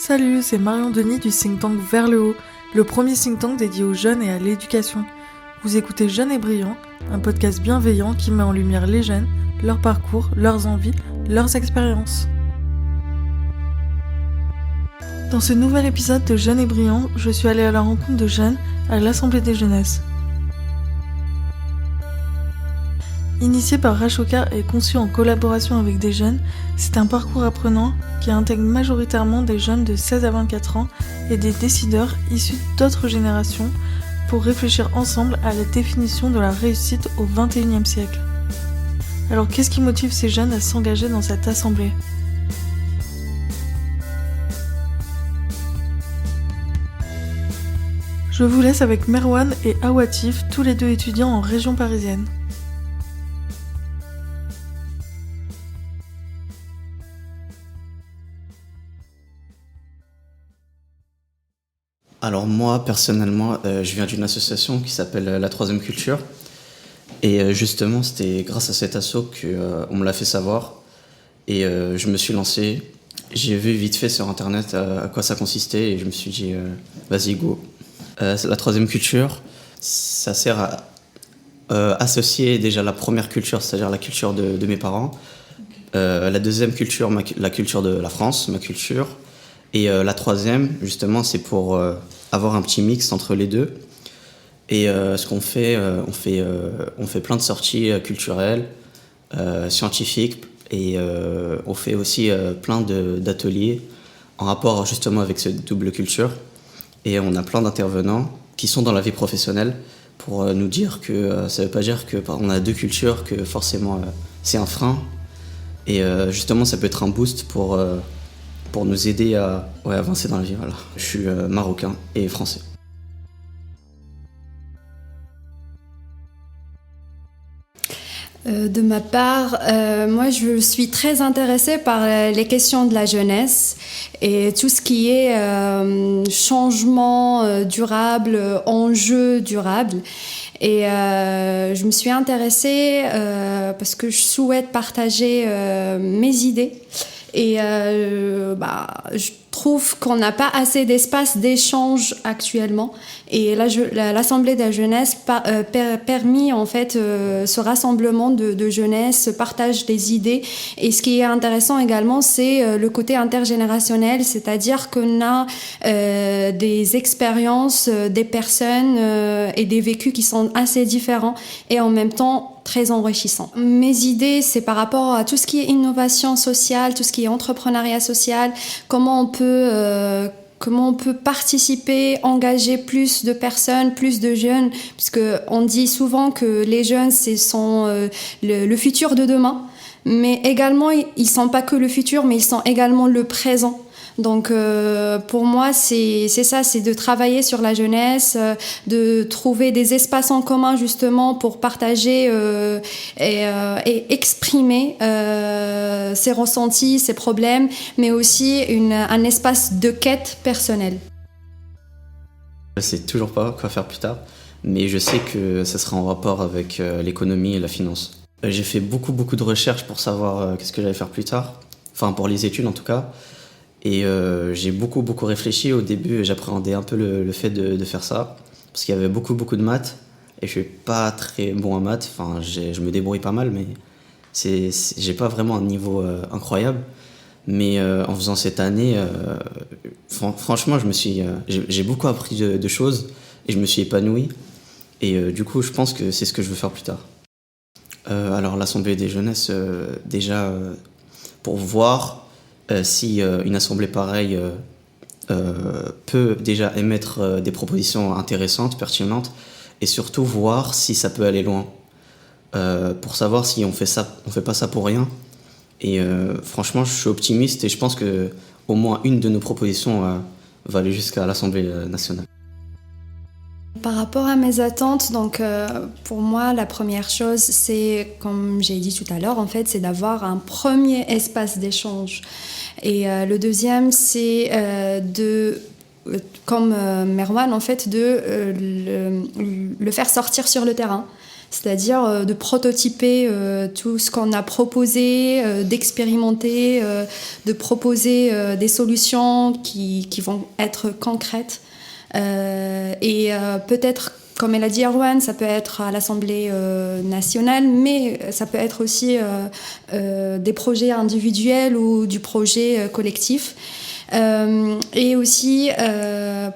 Salut, c'est Marion Denis du think tank Vers le Haut, le premier think tank dédié aux jeunes et à l'éducation. Vous écoutez Jeunes et Brillants, un podcast bienveillant qui met en lumière les jeunes, leur parcours, leurs envies, leurs expériences. Dans ce nouvel épisode de Jeunes et Brillants, je suis allée à la rencontre de jeunes à l'Assemblée des Jeunesses. Initié par Rashoka et conçu en collaboration avec des jeunes, c'est un parcours apprenant qui intègre majoritairement des jeunes de 16 à 24 ans et des décideurs issus d'autres générations pour réfléchir ensemble à la définition de la réussite au XXIe siècle. Alors qu'est-ce qui motive ces jeunes à s'engager dans cette assemblée ? Je vous laisse avec Merwan et Awatif, tous les deux étudiants en région parisienne. Alors moi, personnellement, je viens d'une association qui s'appelle La Troisième Culture. Et justement, c'était grâce à cet asso qu'on me l'a fait savoir. Et je me suis lancé. J'ai vu vite fait sur Internet à quoi ça consistait et je me suis dit, vas-y, go. La Troisième Culture, ça sert à associer déjà la première culture, c'est-à-dire la culture de mes parents. La deuxième culture, la culture de la France, ma culture. Et la troisième, justement, c'est pour avoir un petit mix entre les deux. Et ce qu'on fait, on fait plein de sorties culturelles, scientifiques, et on fait aussi plein d'ateliers en rapport justement avec cette double culture. Et on a plein d'intervenants qui sont dans la vie professionnelle pour nous dire que ça ne veut pas dire qu'on a deux cultures, que forcément c'est un frein. Et justement, ça peut être un boost pour nous aider à avancer dans la vie. Voilà. Je suis marocain et français. De ma part, moi je suis très intéressée par les questions de la jeunesse et tout ce qui est changement durable, enjeux durables. Et je me suis intéressée parce que je souhaite partager mes idées. Et je trouve qu'on n'a pas assez d'espace d'échange actuellement. Et l'Assemblée de la jeunesse permis en fait ce rassemblement de jeunesse, ce partage des idées. Et ce qui est intéressant également, c'est le côté intergénérationnel, c'est-à-dire qu'on a des expériences, des personnes et des vécus qui sont assez différents et en même temps très enrichissants. Mes idées, c'est par rapport à tout ce qui est innovation sociale, tout ce qui est entrepreneuriat social, comment on peut participer, engager plus de personnes, plus de jeunes, puisque on dit souvent que les jeunes, ce sont le futur de demain, mais également, ils sont pas que le futur, mais ils sont également le présent. Donc pour moi, c'est ça, c'est de travailler sur la jeunesse, de trouver des espaces en commun justement pour partager et exprimer ses ressentis, ses problèmes, mais aussi un espace de quête personnelle. Je sais toujours pas quoi faire plus tard, mais je sais que ça sera en rapport avec l'économie et la finance. J'ai fait beaucoup de recherches pour savoir qu'est-ce que j'allais faire plus tard, enfin pour les études en tout cas. Et j'ai beaucoup réfléchi. Au début, j'appréhendais un peu le fait de faire ça, parce qu'il y avait beaucoup de maths, et je suis pas très bon en maths. Enfin, je me débrouille pas mal, mais j'ai pas vraiment un niveau incroyable. Mais en faisant cette année, franchement, j'ai beaucoup appris de choses, et je me suis épanoui. Et du coup, je pense que c'est ce que je veux faire plus tard. Alors, l'Assemblée des Jeunesses, déjà, pour voir si une assemblée pareille peut déjà émettre des propositions intéressantes, pertinentes, et surtout voir si ça peut aller loin, pour savoir si on fait pas ça pour rien. Et franchement, je suis optimiste et je pense que au moins une de nos propositions va aller jusqu'à l'Assemblée nationale. Par rapport à mes attentes, donc pour moi, la première chose, c'est, comme j'ai dit tout à l'heure, en fait, c'est d'avoir un premier espace d'échange. Et le deuxième, c'est comme Merwan, en fait, de le faire sortir sur le terrain. c'est-à-dire de prototyper tout ce qu'on a proposé, d'expérimenter, de proposer des solutions qui vont être concrètes. Et peut-être, comme elle a dit Erwan, ça peut être à l'Assemblée nationale, mais ça peut être aussi des projets individuels ou du projet collectif. Et aussi,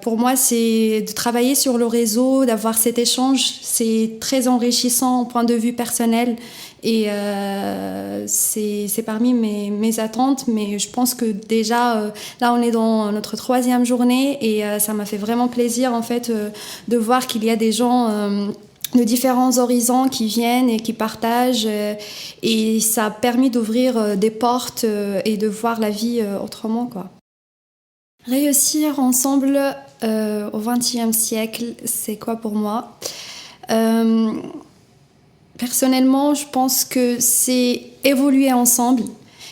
pour moi, c'est de travailler sur le réseau, d'avoir cet échange. C'est très enrichissant au point de vue personnel. Et c'est parmi mes attentes. Mais je pense que déjà, là, on est dans notre 3e journée. Et ça m'a fait vraiment plaisir, en fait, de voir qu'il y a des gens de différents horizons qui viennent et qui partagent. Et ça a permis d'ouvrir des portes et de voir la vie autrement, quoi. Réussir ensemble au XXe siècle, c'est quoi pour moi ? Personnellement, je pense que c'est évoluer ensemble.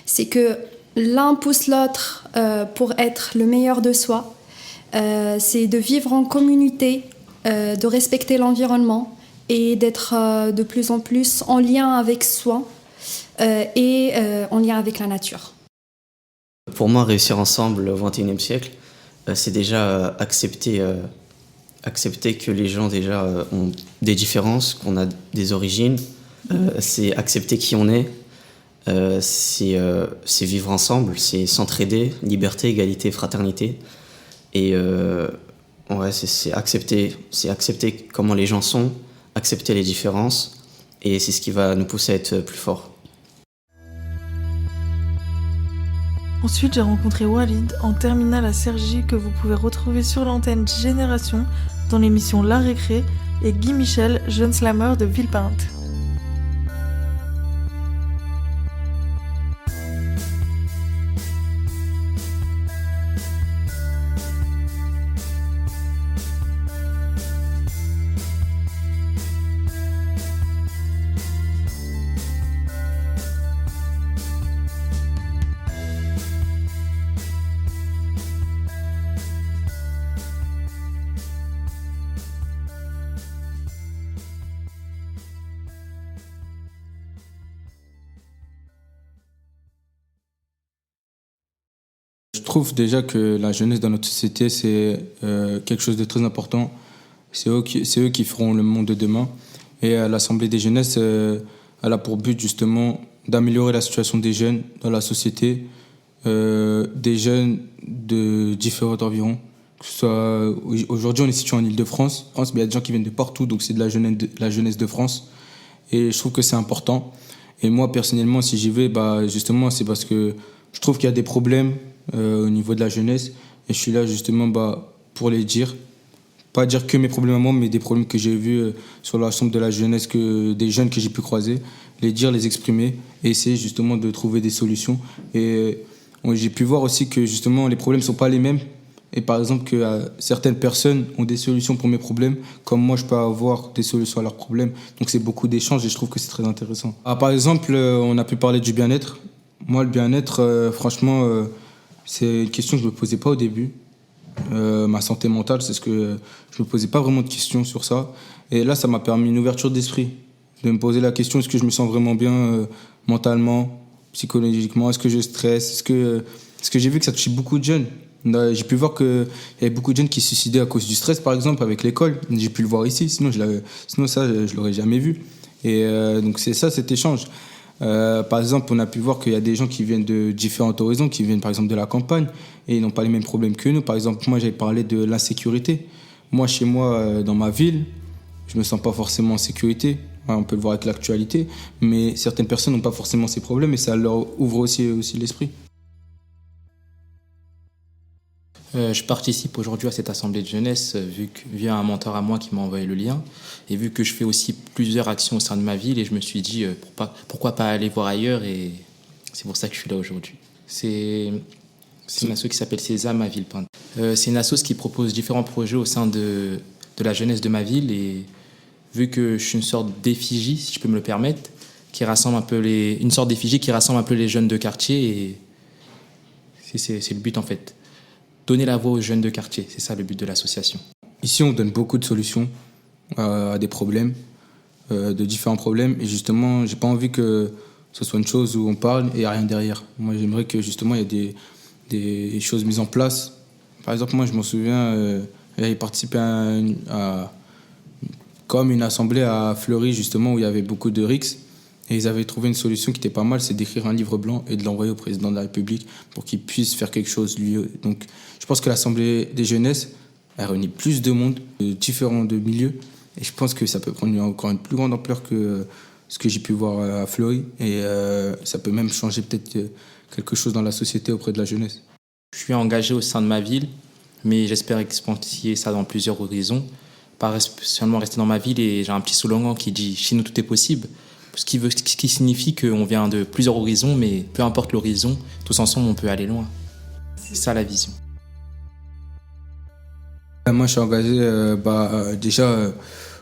C'est que l'un pousse l'autre pour être le meilleur de soi. C'est de vivre en communauté, de respecter l'environnement et d'être de plus en plus en lien avec soi et en lien avec la nature. Pour moi, réussir ensemble au XXIe siècle, c'est déjà accepter que les gens déjà ont des différences, qu'on a des origines. C'est accepter qui on est. C'est vivre ensemble, c'est s'entraider, liberté, égalité, fraternité. Et ouais, c'est accepter comment les gens sont, accepter les différences. Et c'est ce qui va nous pousser à être plus forts. Ensuite, j'ai rencontré Walid en terminale à Cergy que vous pouvez retrouver sur l'antenne Génération dans l'émission La Récré et Guy Michel, jeune slammer de Villepinte. Je trouve déjà que la jeunesse dans notre société, c'est quelque chose de très important. C'est eux qui feront le monde de demain. Et l'Assemblée des jeunesses, elle a pour but justement d'améliorer la situation des jeunes dans la société, des jeunes de différents environs. Que ce soit, aujourd'hui, on est situé en Île-de-France, mais il y a des gens qui viennent de partout, donc c'est de la jeunesse de France. Et je trouve que c'est important. Et moi, personnellement, si j'y vais, justement, c'est parce que je trouve qu'il y a des problèmes au niveau de la jeunesse. Et je suis là, justement, pour les dire. Pas dire que mes problèmes à moi, mais des problèmes que j'ai vus sur l'ensemble de la jeunesse, des jeunes que j'ai pu croiser. Les dire, les exprimer, et essayer, justement, de trouver des solutions. Et j'ai pu voir aussi que, justement, les problèmes ne sont pas les mêmes. Et par exemple, que certaines personnes ont des solutions pour mes problèmes, comme moi, je peux avoir des solutions à leurs problèmes. Donc, c'est beaucoup d'échanges et je trouve que c'est très intéressant. Par exemple, on a pu parler du bien-être. Moi, le bien-être, franchement, c'est une question que je ne me posais pas au début. Ma santé mentale, c'est ce que je ne me posais pas vraiment de questions sur ça. Et là, ça m'a permis une ouverture d'esprit, de me poser la question, est-ce que je me sens vraiment bien mentalement, psychologiquement, est-ce que je stresse, est-ce que j'ai vu que ça touchait beaucoup de jeunes. J'ai pu voir qu'il y avait beaucoup de jeunes qui se suicidaient à cause du stress, par exemple, avec l'école. J'ai pu le voir ici, sinon ça, je ne l'aurais jamais vu. Et donc c'est ça, cet échange. Par exemple, on a pu voir qu'il y a des gens qui viennent de différents horizons, qui viennent par exemple de la campagne, et ils n'ont pas les mêmes problèmes que nous. Par exemple, moi, j'avais parlé de l'insécurité. Moi, chez moi, dans ma ville, je ne me sens pas forcément en sécurité. On peut le voir avec l'actualité, mais certaines personnes n'ont pas forcément ces problèmes, et ça leur ouvre aussi l'esprit. Je participe aujourd'hui à cette assemblée de jeunesse via un mentor à moi qui m'a envoyé le lien, et vu que je fais aussi plusieurs actions au sein de ma ville, et je me suis dit pourquoi pas aller voir ailleurs, et c'est pour ça que je suis là aujourd'hui. C'est une asso qui s'appelle Sésame à Villepinte. C'est une asso qui propose différents projets au sein de la jeunesse de ma ville, et vu que je suis une sorte d'effigie, si je peux me le permettre, une sorte d'effigie qui rassemble un peu les jeunes de quartier, et c'est le but en fait. Donner la voix aux jeunes de quartier, c'est ça le but de l'association. Ici, on donne beaucoup de solutions à des problèmes. de différents problèmes. Et justement, j'ai pas envie que ce soit une chose où on parle et il n'y a rien derrière. Moi, j'aimerais que justement, il y ait des choses mises en place. Par exemple, moi, je m'en souviens, j'avais participé comme une assemblée à Fleury, justement, où il y avait beaucoup de RICS. Et ils avaient trouvé une solution qui était pas mal, c'est d'écrire un livre blanc et de l'envoyer au président de la République pour qu'il puisse faire quelque chose, lui. Donc, je pense que l'Assemblée des jeunesses, elle réunit plus de monde, de différents milieux. Et je pense que ça peut prendre encore une plus grande ampleur que ce que j'ai pu voir à Fleury. Et ça peut même changer peut-être quelque chose dans la société auprès de la jeunesse. Je suis engagé au sein de ma ville, mais j'espère expanser ça dans plusieurs horizons. Pas seulement rester dans ma ville, et j'ai un petit slogan qui dit « Chez nous, tout est possible ». Ce qui signifie qu'on vient de plusieurs horizons, mais peu importe l'horizon, tous ensemble, on peut aller loin. C'est ça la vision. Moi, je suis engagé déjà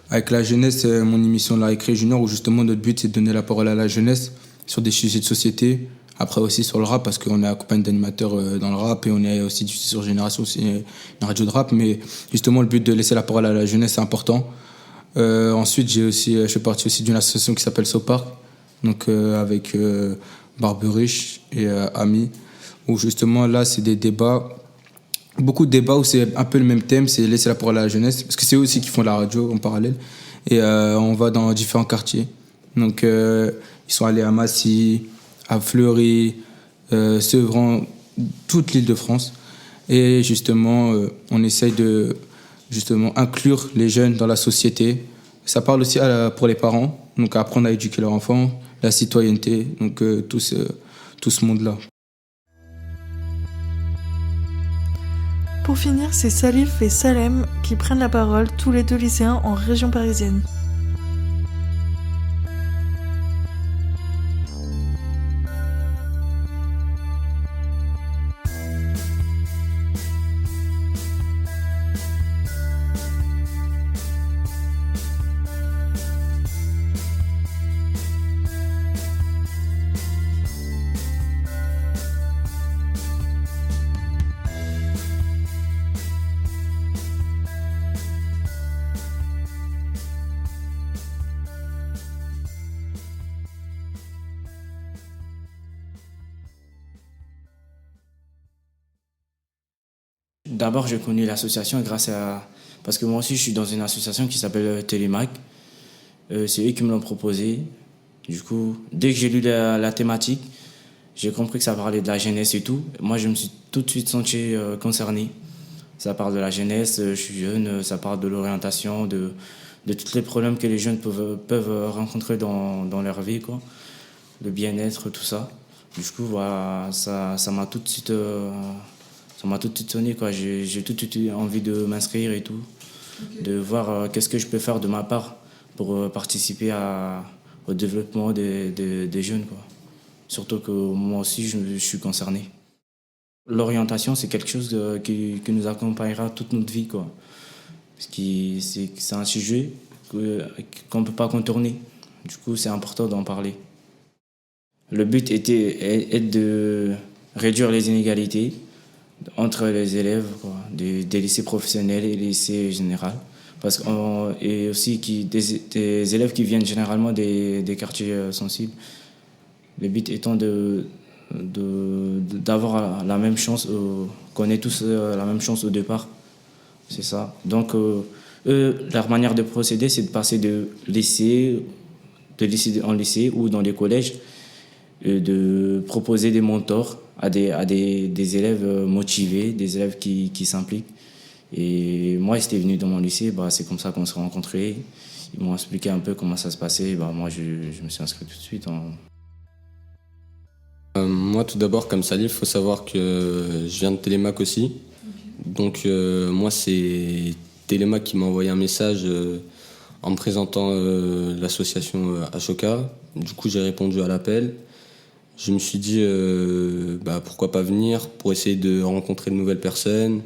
avec la jeunesse, mon émission La Récré Junior, où justement notre but, c'est de donner la parole à la jeunesse sur des sujets de société. Après aussi sur le rap, parce qu'on est accompagné d'animateurs dans le rap et on est aussi diffusé sur Génération, c'est une radio de rap. Mais justement, le but de laisser la parole à la jeunesse, c'est important. Ensuite, je fais partie aussi d'une association qui s'appelle SoPark, donc avec Barberich et Ami, où justement là, c'est des débats, beaucoup de débats où c'est un peu le même thème, c'est laisser la parole à la jeunesse, parce que c'est eux aussi qui font la radio en parallèle, et on va dans différents quartiers. Donc, ils sont allés à Massy, à Fleury, Sevran, toute l'île de France, et justement, on essaye de inclure les jeunes dans la société. Ça parle aussi pour les parents, donc apprendre à éduquer leurs enfants, la citoyenneté, donc tout ce monde-là. Pour finir, c'est Salif et Salem qui prennent la parole, tous les deux lycéens en région parisienne. D'abord, j'ai connu l'association parce que moi aussi, je suis dans une association qui s'appelle Télémac. C'est eux qui me l'ont proposé. Du coup, dès que j'ai lu la thématique, j'ai compris que ça parlait de la jeunesse et tout. Moi, je me suis tout de suite senti concerné. Ça parle de la jeunesse, je suis jeune, ça parle de l'orientation, de tous les problèmes que les jeunes peuvent rencontrer dans leur vie, quoi. Le bien-être, tout ça. Du coup, voilà, ça m'a tout de suite... Ça m'a tout de suite sonné, quoi. J'ai tout de suite envie de m'inscrire et tout, de voir qu'est-ce que je peux faire de ma part pour participer au développement des jeunes, quoi. Surtout que moi aussi, je suis concerné. L'orientation, c'est quelque chose qui nous accompagnera toute notre vie, quoi. C'est un sujet qu'on ne peut pas contourner. Du coup, c'est important d'en parler. Le but est de réduire les inégalités entre les élèves, quoi, des lycées professionnels et les lycées généraux. Et aussi des élèves qui viennent généralement des quartiers sensibles. Le but étant d'avoir la même chance, qu'on ait tous la même chance au départ. C'est ça. Donc, eux, leur manière de procéder, c'est de passer de lycée en lycée ou dans les collèges, de proposer des mentors à des élèves motivés, des élèves qui s'impliquent. Et moi, ils étaient venus dans mon lycée, c'est comme ça qu'on s'est rencontrés. Ils m'ont expliqué un peu comment ça se passait. Moi, je me suis inscrit tout de suite. Moi, tout d'abord, comme Salif, il faut savoir que je viens de Télémac aussi. Donc, moi, c'est Télémac qui m'a envoyé un message en me présentant l'association Ashoka. Du coup, j'ai répondu à l'appel. Je me suis dit, pourquoi pas venir pour essayer de rencontrer de nouvelles personnes,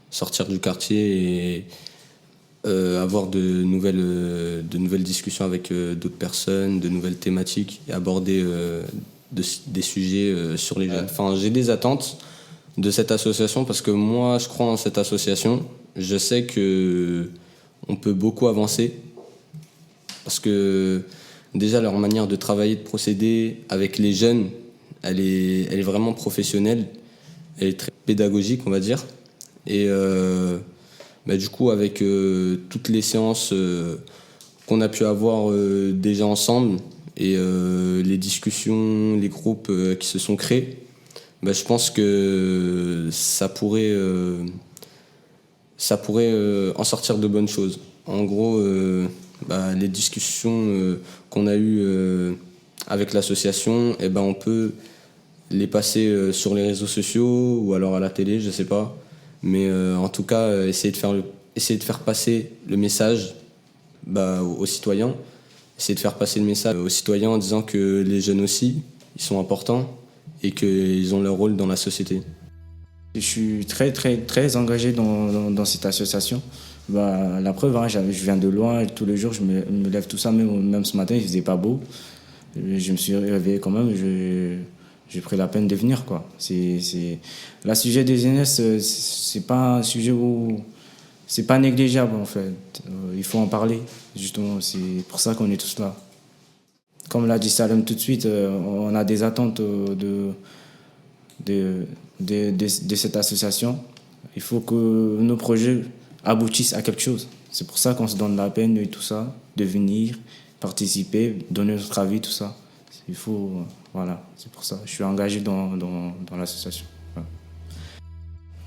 sortir du quartier et avoir de nouvelles discussions avec d'autres personnes, de nouvelles thématiques et aborder des sujets sur les jeunes. Enfin, j'ai des attentes de cette association parce que moi, je crois en cette association. Je sais qu'on peut beaucoup avancer parce que déjà leur manière de travailler, de procéder avec les jeunes, elle est vraiment professionnelle, elle est très pédagogique, on va dire. Et du coup, avec toutes les séances qu'on a pu avoir déjà ensemble et les discussions, les groupes qui se sont créés, je pense que ça pourrait en sortir de bonnes choses. En gros, les discussions qu'on a eues avec l'association, on peut les passer sur les réseaux sociaux ou alors à la télé, je sais pas. Mais en tout cas, essayer de faire passer le message aux citoyens. Essayer de faire passer le message aux citoyens en disant que les jeunes aussi, ils sont importants et qu'ils ont leur rôle dans la société. Je suis très, très, très engagé dans cette association. La preuve, je viens de loin, tous les jours, je me lève tout ça, même ce matin, il faisait pas beau. Je me suis réveillé quand même, j'ai pris la peine de venir, quoi. Le sujet des jeunesse, c'est pas un sujet où c'est pas négligeable, en fait. Il faut en parler, justement. C'est pour ça qu'on est tous là. Comme l'a dit Salem tout de suite, on a des attentes de cette association. Il faut que nos projets aboutissent à quelque chose. C'est pour ça qu'on se donne la peine et tout ça, de venir, participer, donner notre avis, tout ça. Il faut, voilà, c'est pour ça. Je suis engagé dans l'association. Voilà.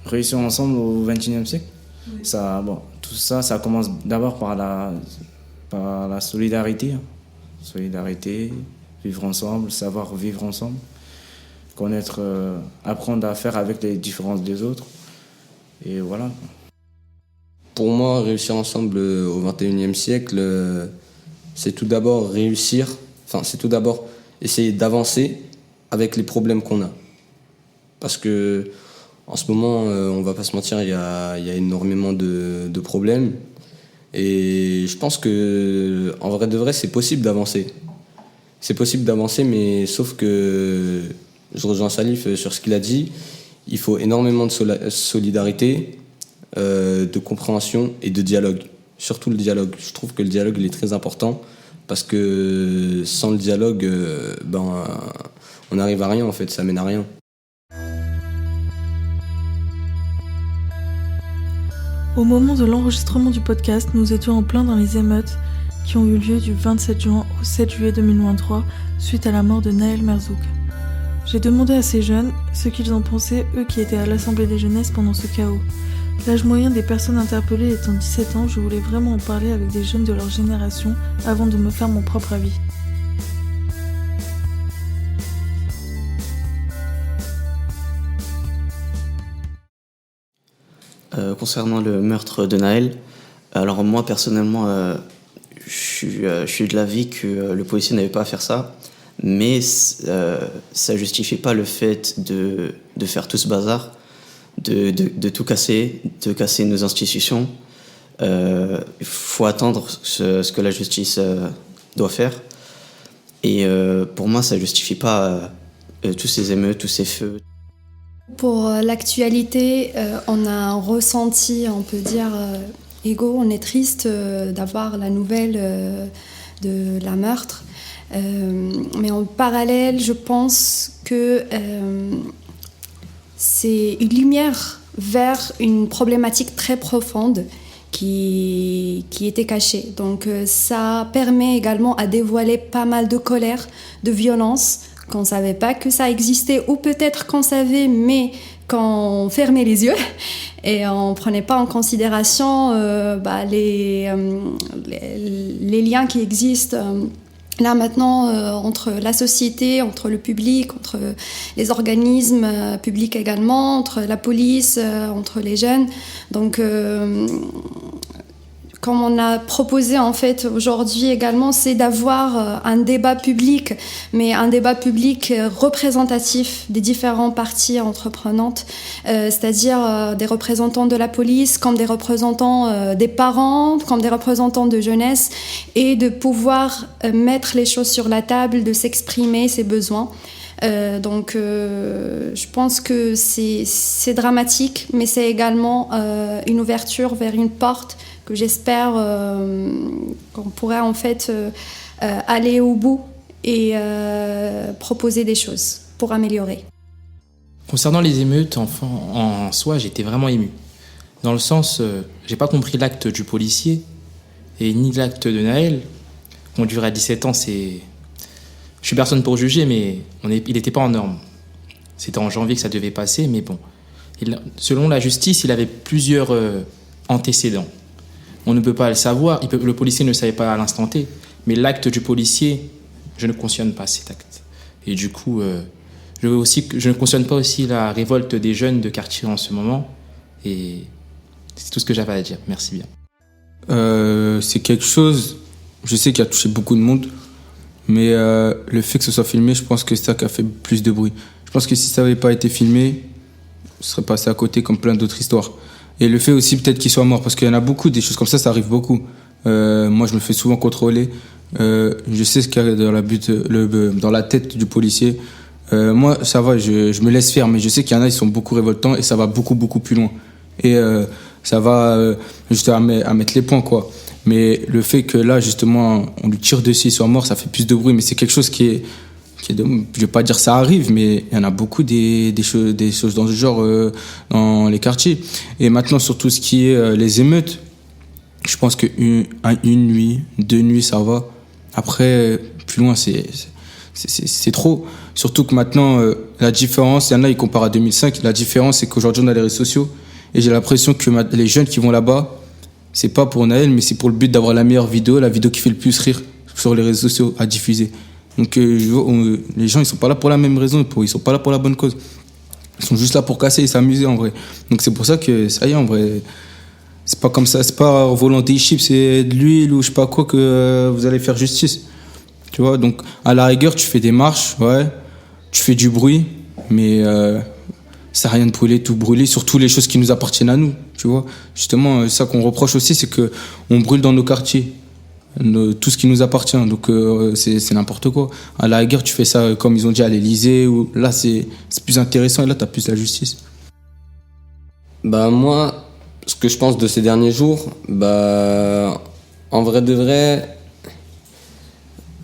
Réussir ensemble au XXIe siècle, oui. Tout ça, ça commence d'abord par la solidarité. Solidarité, vivre ensemble, savoir vivre ensemble, connaître, apprendre à faire avec les différences des autres. Et voilà. Pour moi, réussir ensemble au XXIe siècle, c'est tout d'abord essayer d'avancer avec les problèmes qu'on a. Parce que en ce moment, on va pas se mentir, il y a énormément de problèmes. Et je pense que en vrai de vrai, c'est possible d'avancer. C'est possible d'avancer, mais sauf que je rejoins Salif sur ce qu'il a dit. Il faut énormément de solidarité, de compréhension et de dialogue. Surtout le dialogue. Je trouve que le dialogue il est très important parce que sans le dialogue, on n'arrive à rien en fait, ça mène à rien. Au moment de l'enregistrement du podcast, nous étions en plein dans les émeutes qui ont eu lieu du 27 juin au 7 juillet 2023 suite à la mort de Nahel Merzouk. J'ai demandé à ces jeunes ce qu'ils en pensaient, eux qui étaient à l'Assemblée des jeunesses pendant ce chaos. L'âge moyen des personnes interpellées étant 17 ans, je voulais vraiment en parler avec des jeunes de leur génération avant de me faire mon propre avis. Concernant le meurtre de Nahel, alors moi personnellement, je suis de l'avis que le policier n'avait pas à faire ça, mais ça justifie pas le fait de faire tout ce bazar, de tout casser, de casser nos institutions. Il faut attendre ce que la justice doit faire. Et pour moi, ça justifie pas tous ces émeutes, tous ces feux. Pour l'actualité, on a un ressenti, on peut dire, égaux. On est triste d'avoir la nouvelle de la meurtre. Mais en parallèle, je pense que c'est une lumière vers une problématique très profonde qui était cachée. Donc ça permet également à dévoiler pas mal de colère, de violence, qu'on ne savait pas que ça existait, ou peut-être qu'on savait, mais qu'on fermait les yeux et on ne prenait pas en considération les liens qui existent là maintenant entre la société, entre le public, entre les organismes publics également, entre la police, entre les jeunes. Donc comme on a proposé en fait aujourd'hui également, c'est d'avoir un débat public, mais un débat public représentatif des différentes parties entreprenantes, c'est-à-dire des représentants de la police, comme des représentants des parents, comme des représentants de jeunesse, et de pouvoir mettre les choses sur la table, de s'exprimer ses besoins. Je pense que c'est dramatique, mais c'est également une ouverture vers une porte que j'espère qu'on pourrait en fait aller au bout et proposer des choses pour améliorer. Concernant les émeutes, en soi, j'étais vraiment ému. Dans le sens, j'ai pas compris l'acte du policier et ni l'acte de Naël. Conduire à 17 ans, c'est... Je suis personne pour juger, mais il n'était pas en norme. C'était en janvier que ça devait passer, mais bon. Selon la justice, il avait plusieurs antécédents. On ne peut pas le savoir, le policier ne le savait pas à l'instant T, mais l'acte du policier, je ne cautionne pas cet acte. Et du coup, je ne cautionne pas aussi la révolte des jeunes de quartier en ce moment. Et c'est tout ce que j'avais à dire. Merci bien. C'est quelque chose, je sais, qui a touché beaucoup de monde, mais le fait que ce soit filmé, je pense que c'est ça qui a fait plus de bruit. Je pense que si ça n'avait pas été filmé, ce serait passé à côté comme plein d'autres histoires. Et le fait aussi peut-être qu'il soit mort, parce qu'il y en a beaucoup, des choses comme ça arrive beaucoup. Moi, je me fais souvent contrôler. Je sais ce qu'il y a dans la tête du policier. Moi, ça va, je me laisse faire, mais je sais qu'il y en a, ils sont beaucoup révoltants et ça va beaucoup, beaucoup plus loin. Et ça va juste à mettre les points, quoi. Mais le fait que là, justement, on lui tire dessus, il soit mort, ça fait plus de bruit. Mais c'est quelque chose qui est je vais pas dire ça arrive, mais il y en a beaucoup des choses dans ce genre dans les quartiers. Et maintenant, sur tout ce qui est les émeutes, je pense que une nuit, 2 nuits, ça va. Après, plus loin, c'est trop. Surtout que maintenant, la différence, il y en a, ils comparent à 2005. La différence, c'est qu'aujourd'hui, on a les réseaux sociaux. Et j'ai l'impression que les jeunes qui vont là-bas, c'est pas pour Naël, mais c'est pour le but d'avoir la meilleure vidéo, la vidéo qui fait le plus rire sur les réseaux sociaux à diffuser. Donc les gens, ils sont pas là pour la même raison, ils sont pas là pour la bonne cause. Ils sont juste là pour casser et s'amuser, en vrai. Donc c'est pour ça que, ça y est, en vrai, c'est pas comme ça, c'est pas volonté chip, c'est de l'huile ou je sais pas quoi que vous allez faire justice. Tu vois, donc à la rigueur, tu fais des marches, ouais, tu fais du bruit, mais ça sert à rien de tout brûler, surtout les choses qui nous appartiennent à nous, tu vois. Justement, ça qu'on reproche aussi, c'est que on brûle dans nos quartiers. Tout ce qui nous appartient, donc c'est n'importe quoi. À la rigueur, tu fais ça comme ils ont dit à l'Elysée, où là c'est plus intéressant et là t'as plus la justice. Bah moi, ce que je pense de ces derniers jours, bah en vrai de vrai,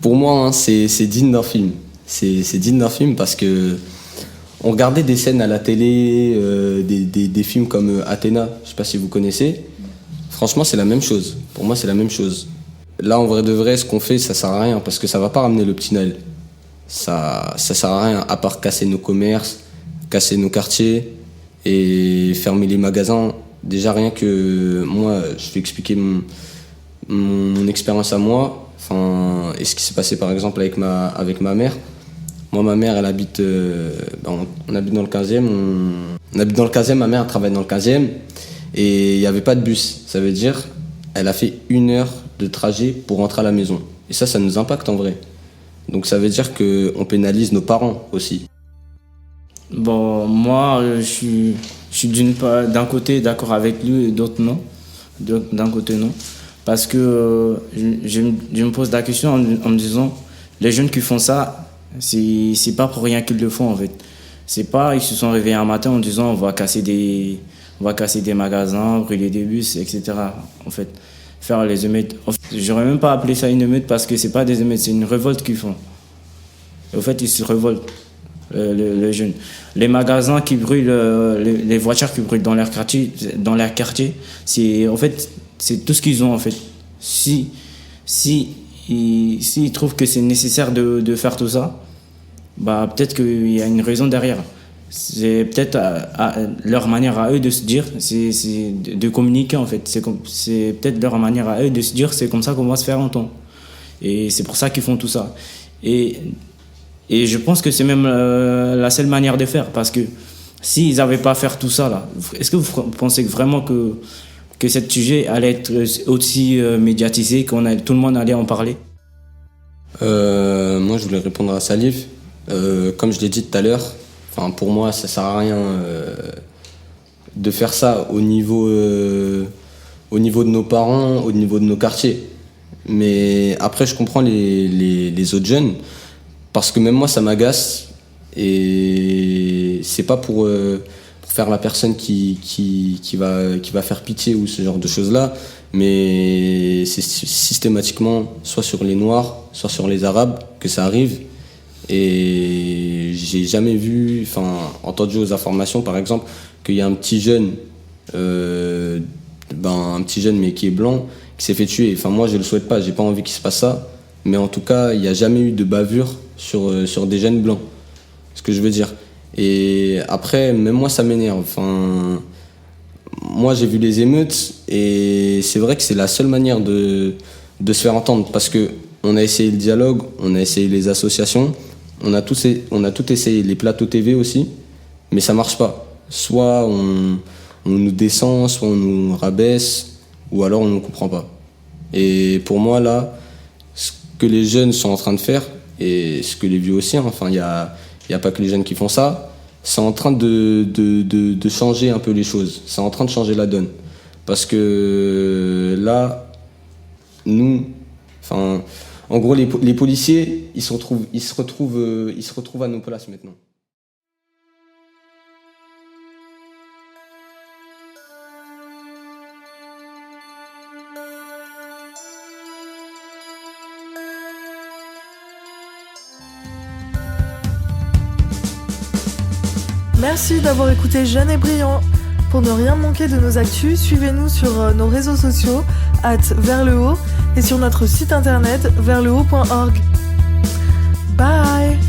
pour moi hein, c'est digne d'un film. C'est digne d'un film parce que on regardait des scènes à la télé, des films comme Athéna, je sais pas si vous connaissez. Franchement, c'est la même chose. Pour moi, c'est la même chose. Là, en vrai de vrai, ce qu'on fait, ça sert à rien parce que ça va pas ramener le petit Naël. Ça sert à rien à part casser nos commerces, casser nos quartiers et fermer les magasins. Déjà, rien que moi, je vais expliquer mon expérience à moi. Enfin, et ce qui s'est passé par exemple avec ma mère. Moi, ma mère, elle habite, on habite dans le 15e. On habite dans le 15e, ma mère travaille dans le 15e et il n'y avait pas de bus. Ça veut dire, elle a fait 1 heure de trajet pour rentrer à la maison. Et ça nous impacte en vrai. Donc ça veut dire qu'on pénalise nos parents aussi. Bon, moi, je suis d'un côté d'accord avec lui et d'autre non. D'un côté non. Parce que je me pose la question en me disant, les jeunes qui font ça, c'est pas pour rien qu'ils le font en fait. C'est pas, ils se sont réveillés un matin en disant on va casser des magasins, brûler des bus, etc. En fait, faire les émeutes. En fait, j'aurais même pas appelé ça une émeute parce que c'est pas des émeutes, c'est une révolte qu'ils font. Et au fait, ils se révoltent, les jeunes. Les magasins qui brûlent, les voitures qui brûlent dans leur quartier, c'est en fait, c'est tout ce qu'ils ont en fait. Si ils trouvent que c'est nécessaire de faire tout ça, bah peut-être qu'il y a une raison derrière. C'est peut-être à leur manière à eux de se dire, c'est de communiquer en fait. C'est peut-être leur manière à eux de se dire, c'est comme ça qu'on va se faire entendre. Et c'est pour ça qu'ils font tout ça. Et je pense que c'est même la seule manière de faire, parce que s'ils n'avaient pas à faire tout ça là, est-ce que vous pensez vraiment que cet sujet allait être aussi médiatisé, tout le monde allait en parler? Moi, je voulais répondre à Salif. Comme je l'ai dit tout à l'heure, pour moi, ça sert à rien de faire ça au niveau de nos parents, au niveau de nos quartiers. Mais après, je comprends les autres jeunes, parce que même moi, ça m'agace Et c'est pas pour faire la personne qui va faire pitié ou ce genre de choses-là, mais c'est systématiquement soit sur les Noirs, soit sur les Arabes que ça arrive. Et j'ai jamais vu, entendu aux informations par exemple, qu'il y a un petit jeune mais qui est blanc, qui s'est fait tuer. Moi je le souhaite pas, j'ai pas envie qu'il se passe ça, mais en tout cas il n'y a jamais eu de bavure sur des jeunes blancs, ce que je veux dire. Et après, même moi ça m'énerve. Moi j'ai vu les émeutes et c'est vrai que c'est la seule manière de se faire entendre, parce que on a essayé le dialogue, on a essayé les associations, on a tout essayé, les plateaux TV aussi, mais ça marche pas. Soit on nous descend, soit on nous rabaisse, ou alors on ne comprend pas. Et pour moi là, ce que les jeunes sont en train de faire, et ce que les vieux aussi, il y a pas que les jeunes qui font ça, c'est en train de changer un peu les choses, c'est en train de changer la donne. Parce que là, nous, en gros, les policiers, ils se retrouvent à nos places maintenant. Merci d'avoir écouté Jeunes et Brillants. Pour ne rien manquer de nos actus, suivez-nous sur nos réseaux sociaux @verslhaut et sur notre site internet verslhaut.org. Bye.